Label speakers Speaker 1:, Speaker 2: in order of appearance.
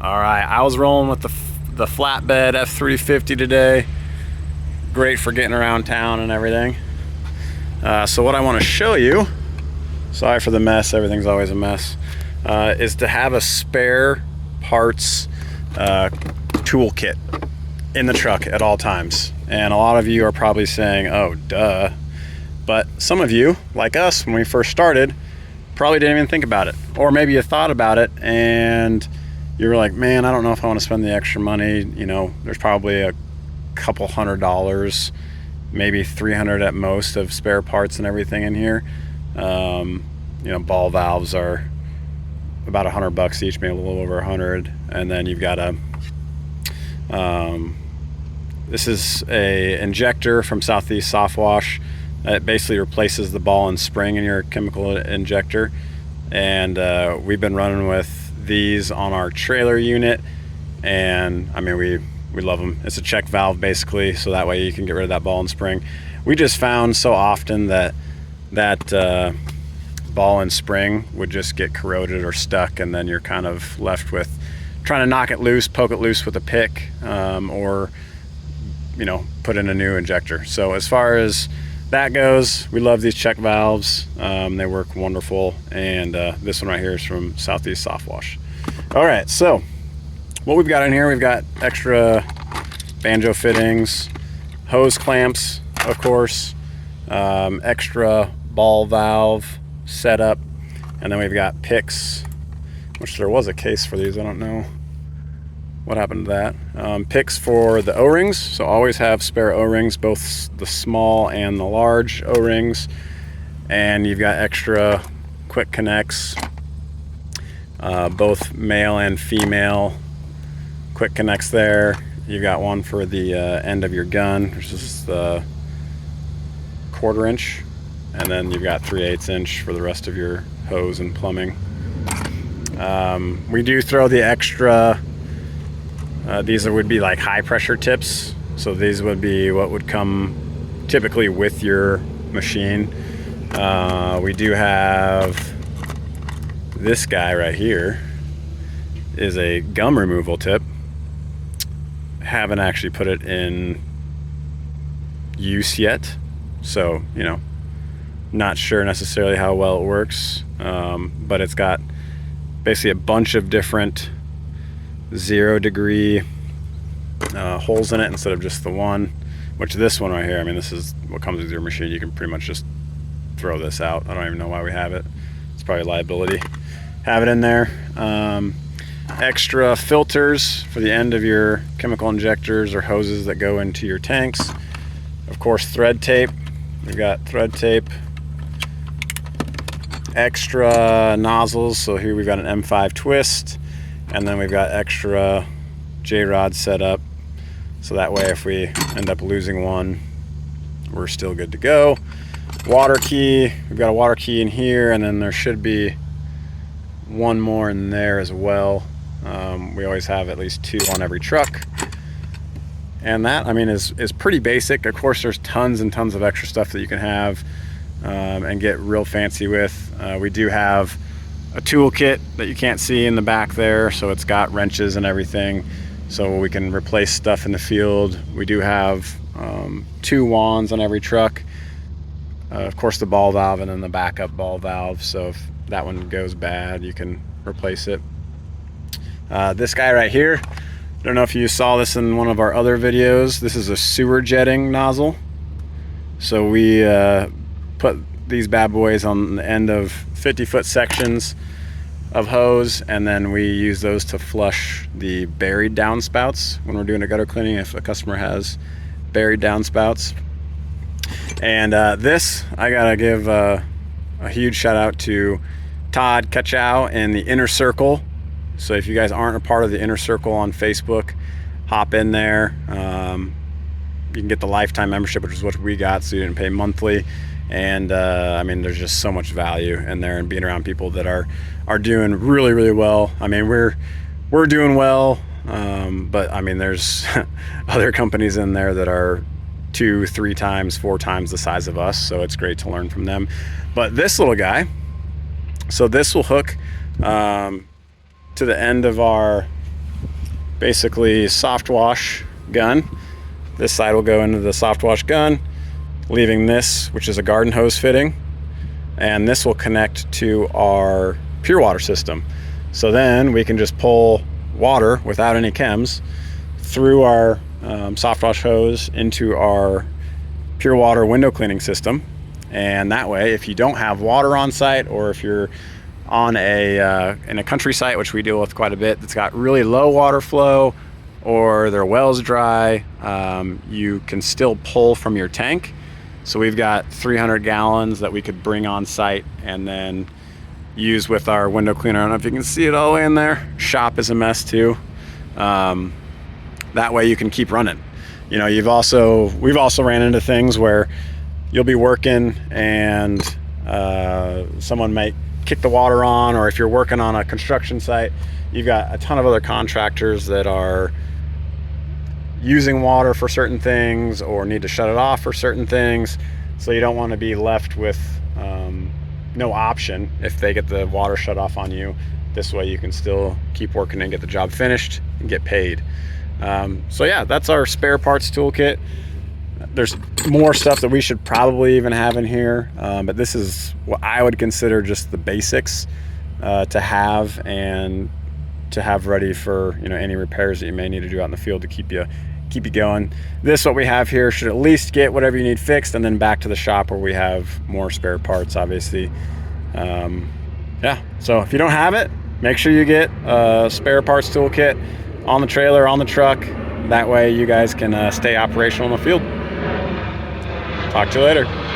Speaker 1: All right, I was rolling with the flatbed F350 today. Great for getting around town and everything. So what I want to show you, sorry for the mess, everything's always a mess, is to have a spare parts toolkit in the truck at all times. And a lot of you are probably saying, oh, duh. But some of you, like us, when we first started, probably didn't even think about it. Or maybe you thought about it and you were like, man, I don't know if I want to spend the extra money. You know, there's probably a couple $100, maybe $300 at most of spare parts and everything in here. You know, ball valves are about $100 each, maybe a little over 100. And then you've got a, this is a injector from Southeast Soft Wash. It basically replaces the ball and spring in your chemical injector. And we've been running with these on our trailer unit, and I mean we love them. It's a check valve basically, so that way you can get rid of that ball and spring. We just found so often that ball and spring would just get corroded or stuck, and then you're kind of left with trying to knock it loose, poke it loose with a pick, or you know, put in a new injector. So as far as that goes, we love these check valves. They work wonderful, and this one right here is from Southeast Soft Wash. All right, so what we've got in here, we've got extra banjo fittings, hose clamps, of course, extra ball valve setup, and then we've got picks, which there was a case for these. I don't know what happened to that. Picks for the O-rings, so always have spare O-rings, both the small and the large O-rings. And you've got extra quick connects, both male and female quick connects there. You've got one for the end of your gun, which is the 1/4 inch, and then you've got 3/8 inch for the rest of your hose and plumbing. We do throw the extra, these would be like high pressure tips. So these would be what would come typically with your machine. We do have this guy right here is a gum removal tip. Haven't actually put it in use yet. So, you know, not sure necessarily how well it works. But it's got basically a bunch of different 0-degree holes in it instead of just the one, which this one right here, I mean, this is what comes with your machine. You can pretty much just throw this out. I don't even know why we have it. It's probably liability. Have it in there. Extra filters for the end of your chemical injectors or hoses that go into your tanks. Of course, thread tape. We've got thread tape. Extra nozzles. So here we've got an M5 twist. And then we've got extra J-rod set up, so that way if we end up losing one, we're still good to go. Water key, we've got a water key in here, and then there should be one more in there as well. We always have at least 2 on every truck. And that, I mean, is pretty basic. Of course, there's tons and tons of extra stuff that you can have and get real fancy with. We do have a toolkit that you can't see in the back there, so it's got wrenches and everything, so we can replace stuff in the field. We do have 2 wands on every truck, of course the ball valve and then the backup ball valve, so if that one goes bad you can replace it. This guy right here, I don't know if you saw this in one of our other videos, this is a sewer jetting nozzle. So we put these bad boys on the end of 50-foot sections of hose, and then we use those to flush the buried downspouts when we're doing a gutter cleaning, if a customer has buried downspouts. And this, I gotta give a huge shout out to Todd Kachow and the Inner Circle. So if you guys aren't a part of the Inner Circle on Facebook, hop in there. You can get the lifetime membership, which is what we got, so you didn't pay monthly. And I mean, there's just so much value in there, and being around people that are doing really, really well. I mean, we're doing well, but I mean, there's other companies in there that are 2, 3 times, 4 times the size of us, so it's great to learn from them. But this little guy, so this will hook to the end of our basically soft wash gun. This side will go into the soft wash gun, leaving this, which is a garden hose fitting, and this will connect to our pure water system. So then we can just pull water without any chems through our soft wash hose into our pure water window cleaning system. And that way, if you don't have water on site, or if you're on in a country site, which we deal with quite a bit, that's got really low water flow, or their well's dry, you can still pull from your tank. So we've got 300 gallons that we could bring on site and then use with our window cleaner. I don't know if you can see it all the way in there. Shop is a mess too. That way you can keep running. You know, we've also ran into things where you'll be working and someone might kick the water on, or if you're working on a construction site, you've got a ton of other contractors that are using water for certain things or need to shut it off for certain things. So you don't want to be left with no option if they get the water shut off on you. This way you can still keep working and get the job finished and get paid. So yeah, that's our spare parts toolkit. There's more stuff that we should probably even have in here, but this is what I would consider just the basics to have ready for, you know, any repairs that you may need to do out in the field to keep you going. This, what we have here, should at least get whatever you need fixed, and then back to the shop where we have more spare parts, obviously. Yeah, so if you don't have it, make sure you get a spare parts toolkit on the trailer, on the truck. That way you guys can stay operational in the field. Talk to you later.